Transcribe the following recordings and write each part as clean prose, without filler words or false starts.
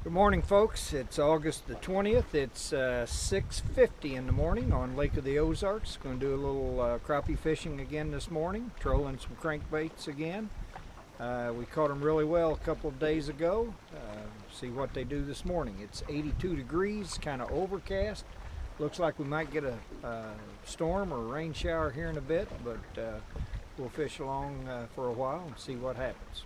Good morning, folks. It's August the 20th. It's 6:50 in the morning on Lake of the Ozarks. Going to do a little crappie fishing again this morning, trolling some crankbaits again. We caught them really well a couple of days ago. See what they do this morning. It's 82 degrees, kind of overcast. Looks like we might get a storm or a rain shower here in a bit, but we'll fish along for a while and see what happens.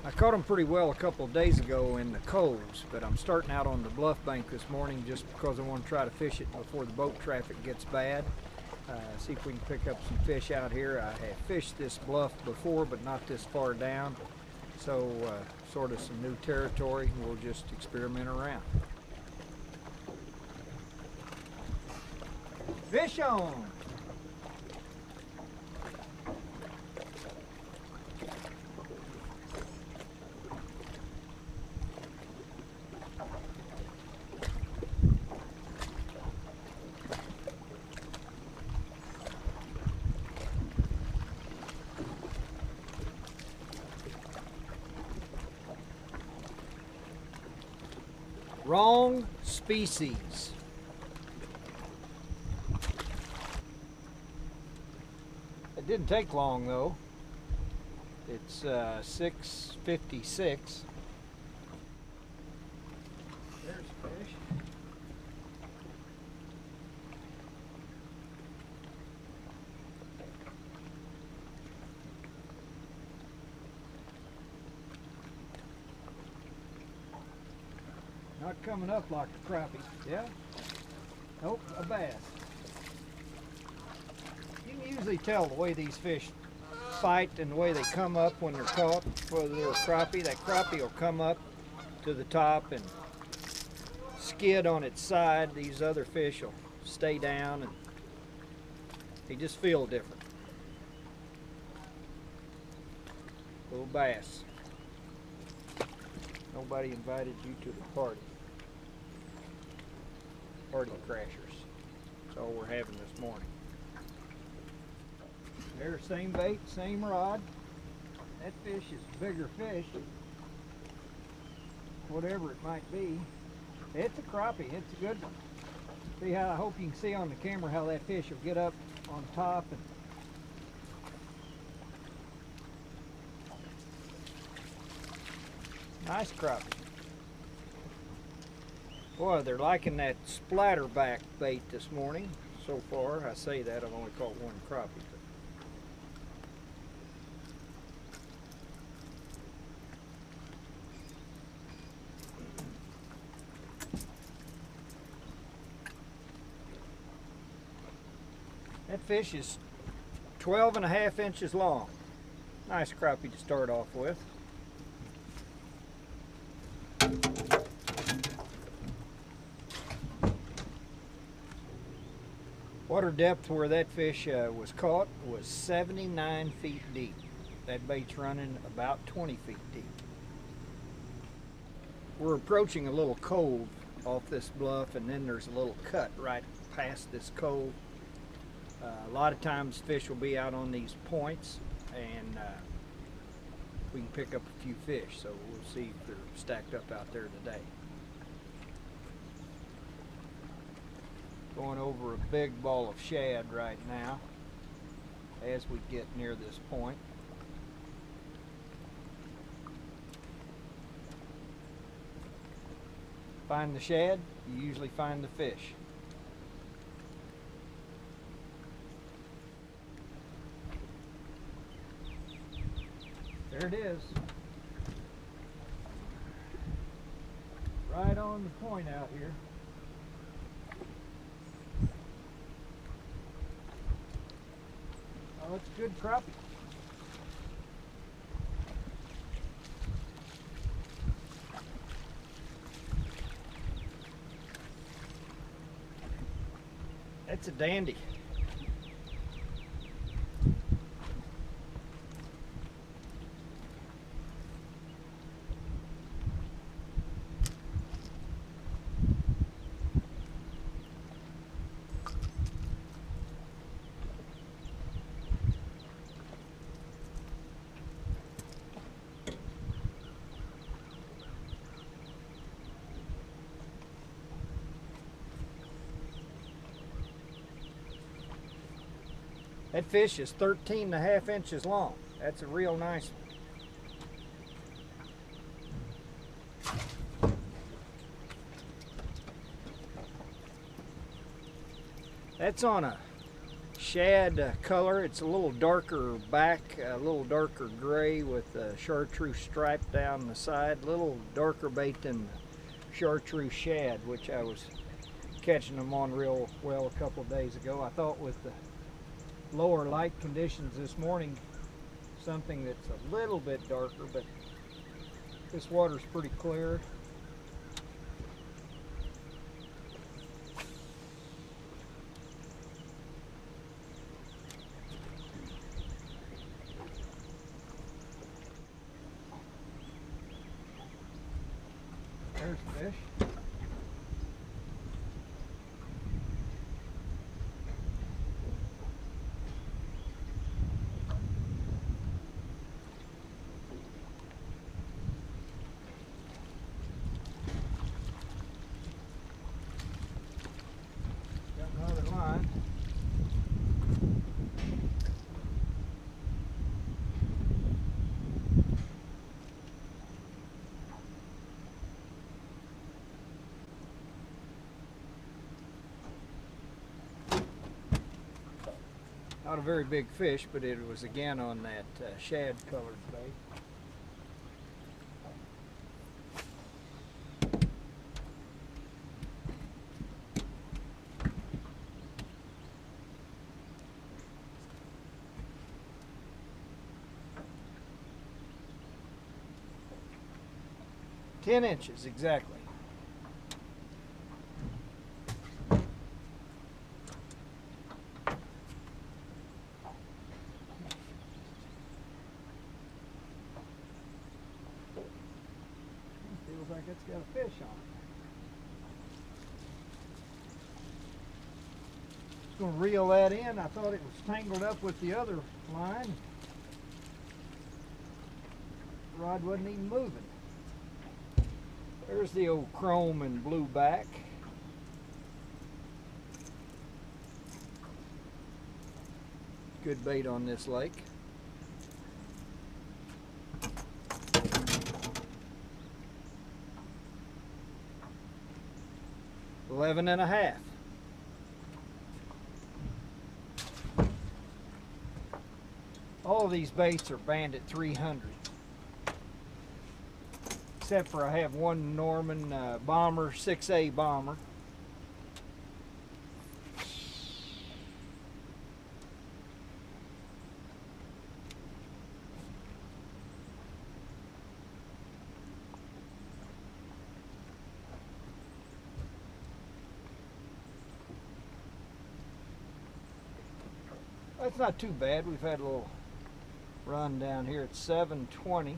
I caught them pretty well a couple of days ago in the coves, but I'm starting out on the bluff bank this morning just because I want to try to fish it before the boat traffic gets bad. See if we can pick up some fish out here. I have fished this bluff before, but not this far down, so sort of some new territory. We'll just experiment around. Fish on! Wrong species. It didn't take long though. It's 6:56. There's fish. Not coming up like a crappie. Yeah? Nope, a bass. You can usually tell the way these fish fight and the way they come up when they're caught. Whether they're a crappie, that crappie will come up to the top and skid on its side. These other fish will stay down and they just feel different. Little bass. Nobody invited you to the party. Party crashers. That's all we're having this morning. There's same bait, same rod. That fish is a bigger fish. Whatever it might be. It's a crappie. It's a good one. See how, I hope you can see on the camera how that fish will get up on top and nice crappie. Boy, they're liking that splatterback bait this morning so far. I say that, I've only caught one crappie. That fish is 12.5 inches long. Nice crappie to start off with. Water depth where that fish was caught was 79 feet deep. That bait's running about 20 feet deep. We're approaching a little cove off this bluff, and then there's a little cut right past this cove. A lot of times fish will be out on these points, and we can pick up a few fish, so we'll see if they're stacked up out there today. Going over a big ball of shad right now as we get near this point. Find the shad, you usually find the fish. There it is. Right on the point out here. Oh, it's a good crappie. That's a dandy. That fish is 13.5 inches long. That's a real nice one. That's on a shad color. It's a little darker back, a little darker gray with a chartreuse stripe down the side. A little darker bait than the chartreuse shad, which I was catching them on real well a couple of days ago. I thought with the lower light conditions this morning, something that's a little bit darker, but this water's pretty clear. There's the fish. Got another line. Not a very big fish, but it was again on that shad colored bait. Ten inches exactly. Feels like it's got a fish on it. Just going to reel that in. I thought it was tangled up with the other line. The rod wasn't even moving. There's the old chrome and blue back. Good bait on this lake. 11.5. All of these baits are Bandit 300. Except for I have one Norman Bomber, 6A Bomber. That's not too bad. We've had a little run down here at 7:20.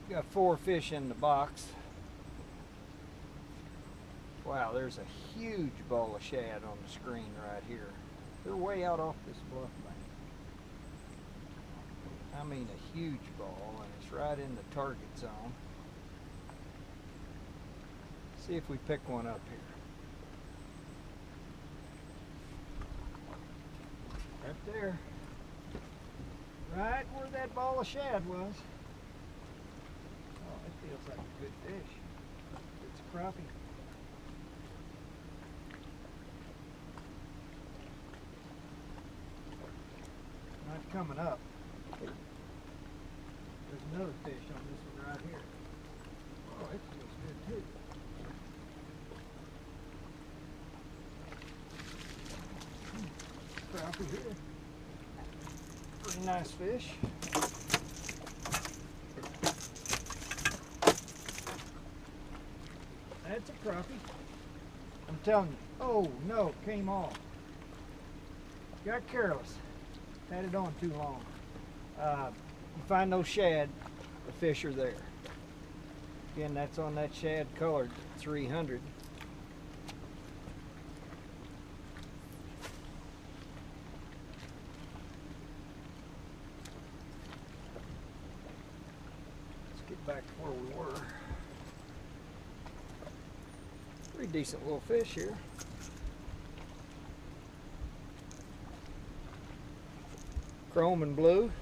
Got 4 fish in the box. Wow, there's a huge ball of shad on the screen right here. They're way out off this bluff bank. I mean a huge ball, and it's right in the target zone. See if we pick one up here. Right there. Right where that ball of shad was. Oh, it feels like a good fish. It's a crappie. Not coming up. There's another fish on this one right here. Oh, it feels good too. Crappie here. Pretty nice fish. That's a crappie. I'm telling you. Oh no, came off. Got careless. Had it on too long. You find those shad, the fish are there. Again, that's on that shad colored 300. Let's get back to where we were. Pretty decent little fish here. Chrome and blue.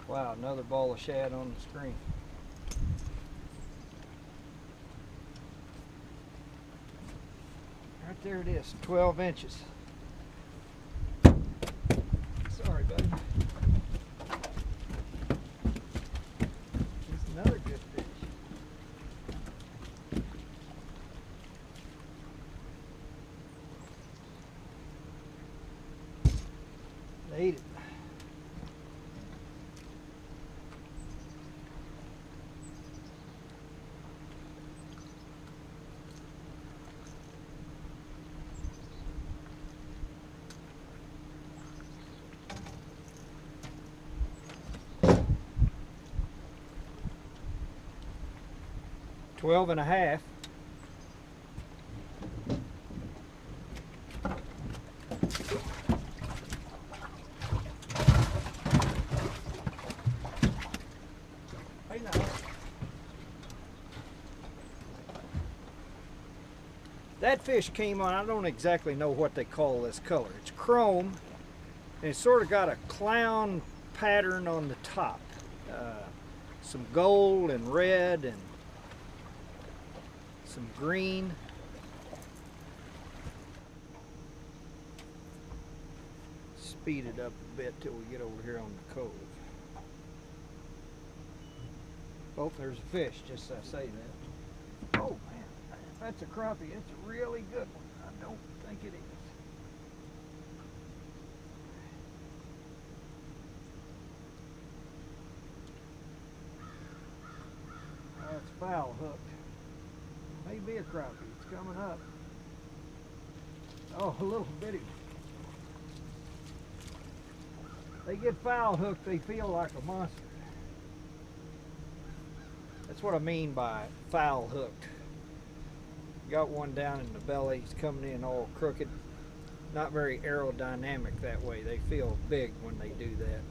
Wow, another ball of shad on the screen. Right there it is, 12 inches. Sorry, buddy. It's another good fish. They ate it. Twelve and a half. Hey now. That fish came on, I don't exactly know what they call this color. It's chrome, and it's sort of got a clown pattern on the top. Some gold and red and some green. Speed it up a bit till we get over here on the cove. Oh, there's a fish, just as I say that. Oh man, if that's a crappie, it's a really good one. I don't think it is. That's foul hooked. Maybe a crappie. It's coming up. Oh, a little bitty. They get foul hooked, they feel like a monster. That's what I mean by foul hooked. Got one down in the belly. He's coming in all crooked. Not very aerodynamic that way. They feel big when they do that.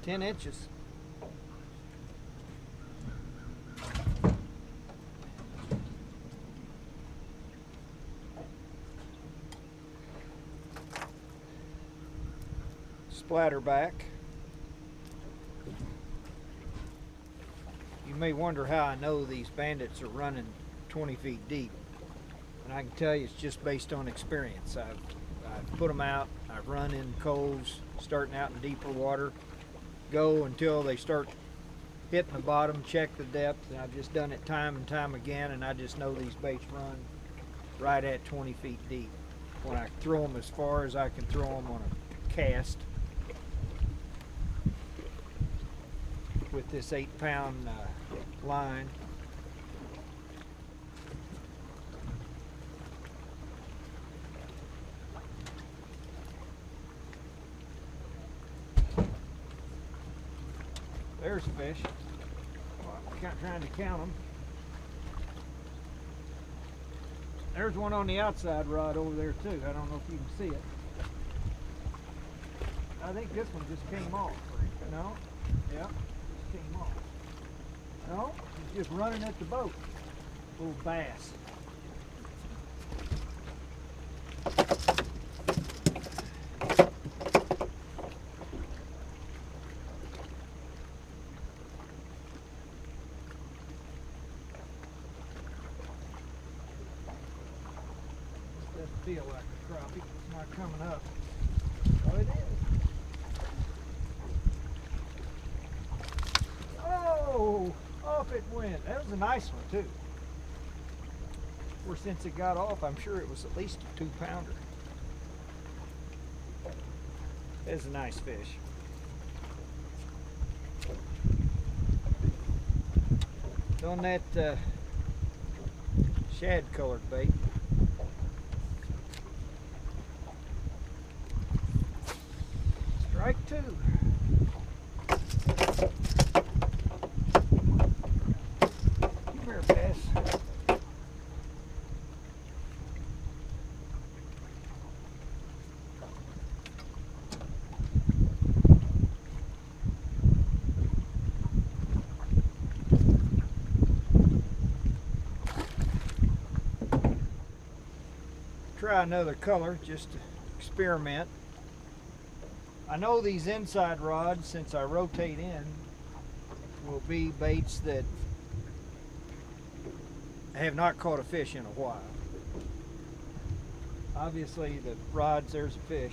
10 inches. Splatterback. You may wonder how I know these bandits are running 20 feet deep. And I can tell you it's just based on experience. I've put them out, I've run in coves, starting out in deeper water, go until they start hitting the bottom, check the depth, and I've just done it time and time again, and I just know these baits run right at 20 feet deep. When I throw them as far as I can throw them on a cast with this 8-pound line. There's a fish. Well, I'm trying to count them. There's one on the outside rod over there too. I don't know if you can see it. I think this one just came off. No? Yeah, just came off. No, he's just running at the boat. Little bass. Feel like a crappie. It's not coming up. Oh, it is. Oh, off it went. That was a nice one too. Or since it got off, I'm sure it was at least a 2-pounder. That's a nice fish. On that shad colored bait. Strike two. Come here, bass. try another color just to experiment. I know these inside rods, since I rotate in, will be baits that have not caught a fish in a while. Obviously the rods, there's a fish.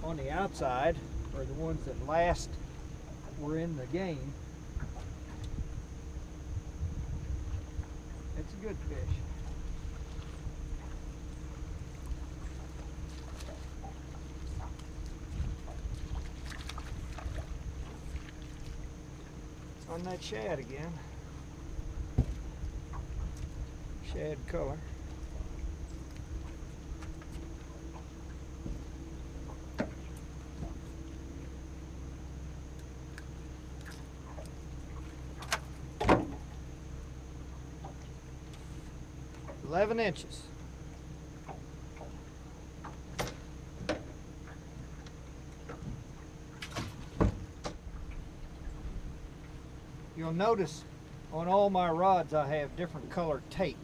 On the outside are the ones that last were in the game. It's a good fish. It's on that shad again. Shad color. $11 inches. You'll notice on all my rods I have different colored tape.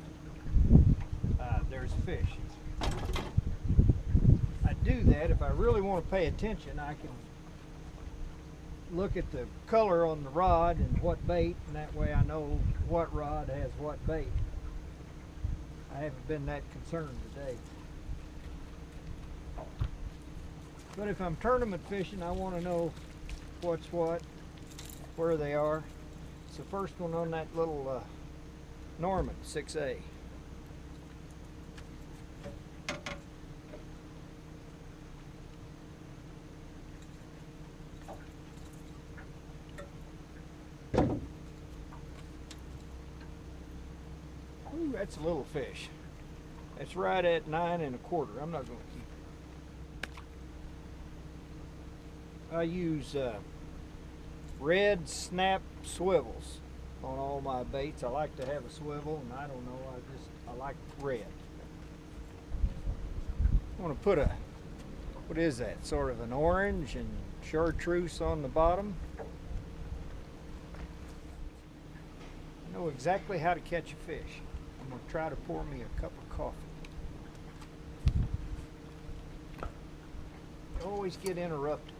There's fish. I do that if I really want to pay attention. I can look at the color on the rod and what bait, and that way I know what rod has what bait. I haven't been that concerned today. But if I'm tournament fishing, I want to know what's what, where they are. It's the first one on that little Norman 6A. Ooh, that's a little fish. That's right at 9 1/4. I'm not going to keep it. I use red snap swivels on all my baits. I like to have a swivel, and I don't know, I like red. I want to put a, what is that, sort of an orange and chartreuse on the bottom. I know exactly how to catch a fish. I'm going to try to pour me a cup of coffee. I always get interrupted.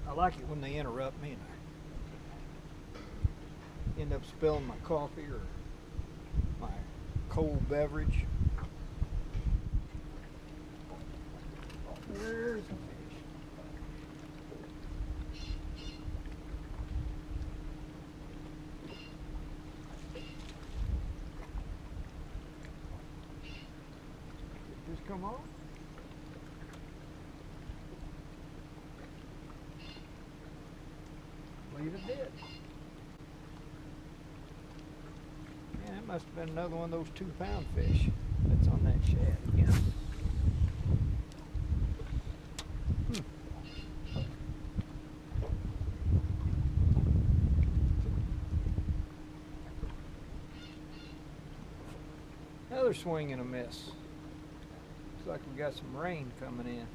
I like it when they interrupt me and I end up spilling my coffee or my cold beverage. Where's the fish? Did it just come on? I believe it did. Yeah, it must have been another one of those 2-pound fish that's on that shad again. Another swing and a miss. Looks like we got some rain coming in.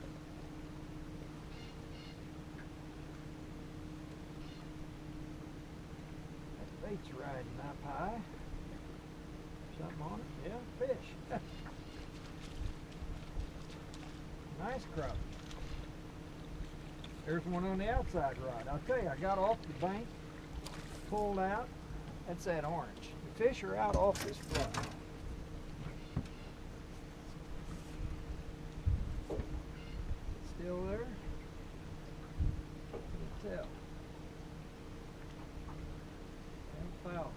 That bait's riding up high. Something on it? Yeah, fish. Nice crappie. There's one on the outside rod. I'll tell you, I got off the bank, pulled out. That's that orange. The fish are out off this rod. Still there? Can't tell. And foul.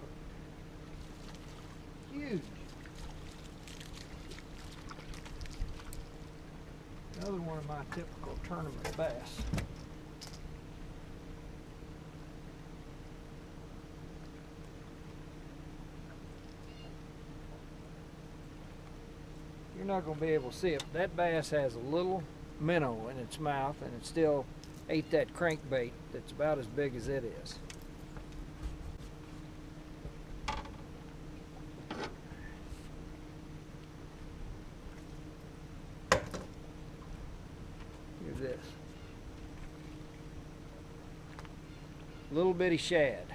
Huge. Another one of my typical tournament bass. You're not going to be able to see it. That bass has a little minnow in its mouth, and it still ate that crankbait that's about as big as it is. Here's this. Little bitty shad.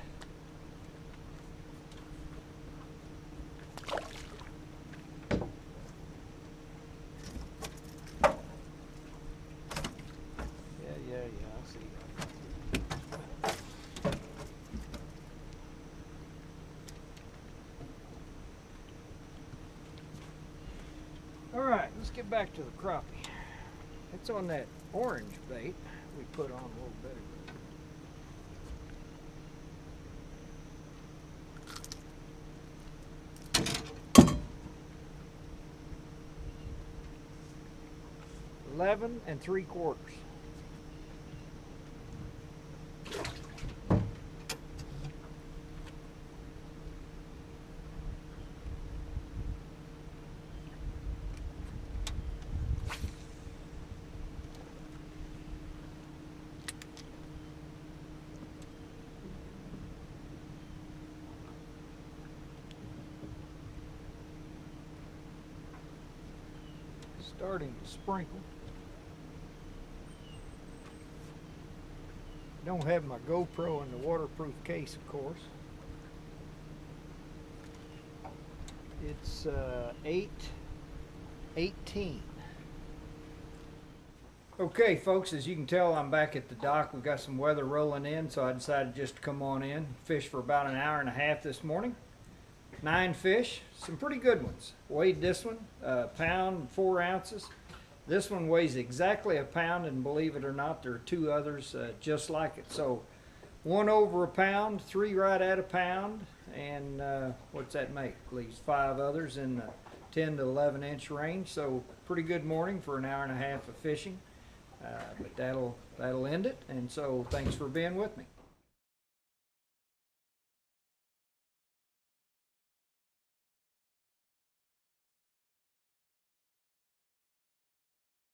back to the crappie. It's on that orange bait we put on a little bit ago. 11 3/4. Starting to sprinkle. Don't have my GoPro in the waterproof case, of course. It's 8:18. Okay, folks, as you can tell, I'm back at the dock. We've got some weather rolling in, so I decided just to come on in, fish for about an hour and a half this morning. 9 fish, some pretty good ones. Weighed this one, pound 4 ounces. This one weighs exactly a pound, and believe it or not, there are 2 others just like it. So 1 over a pound, 3 right at a pound, and what's that make? At least 5 others in the 10 to 11 inch range. So pretty good morning for an hour and a half of fishing. But that'll end it, and so thanks for being with me.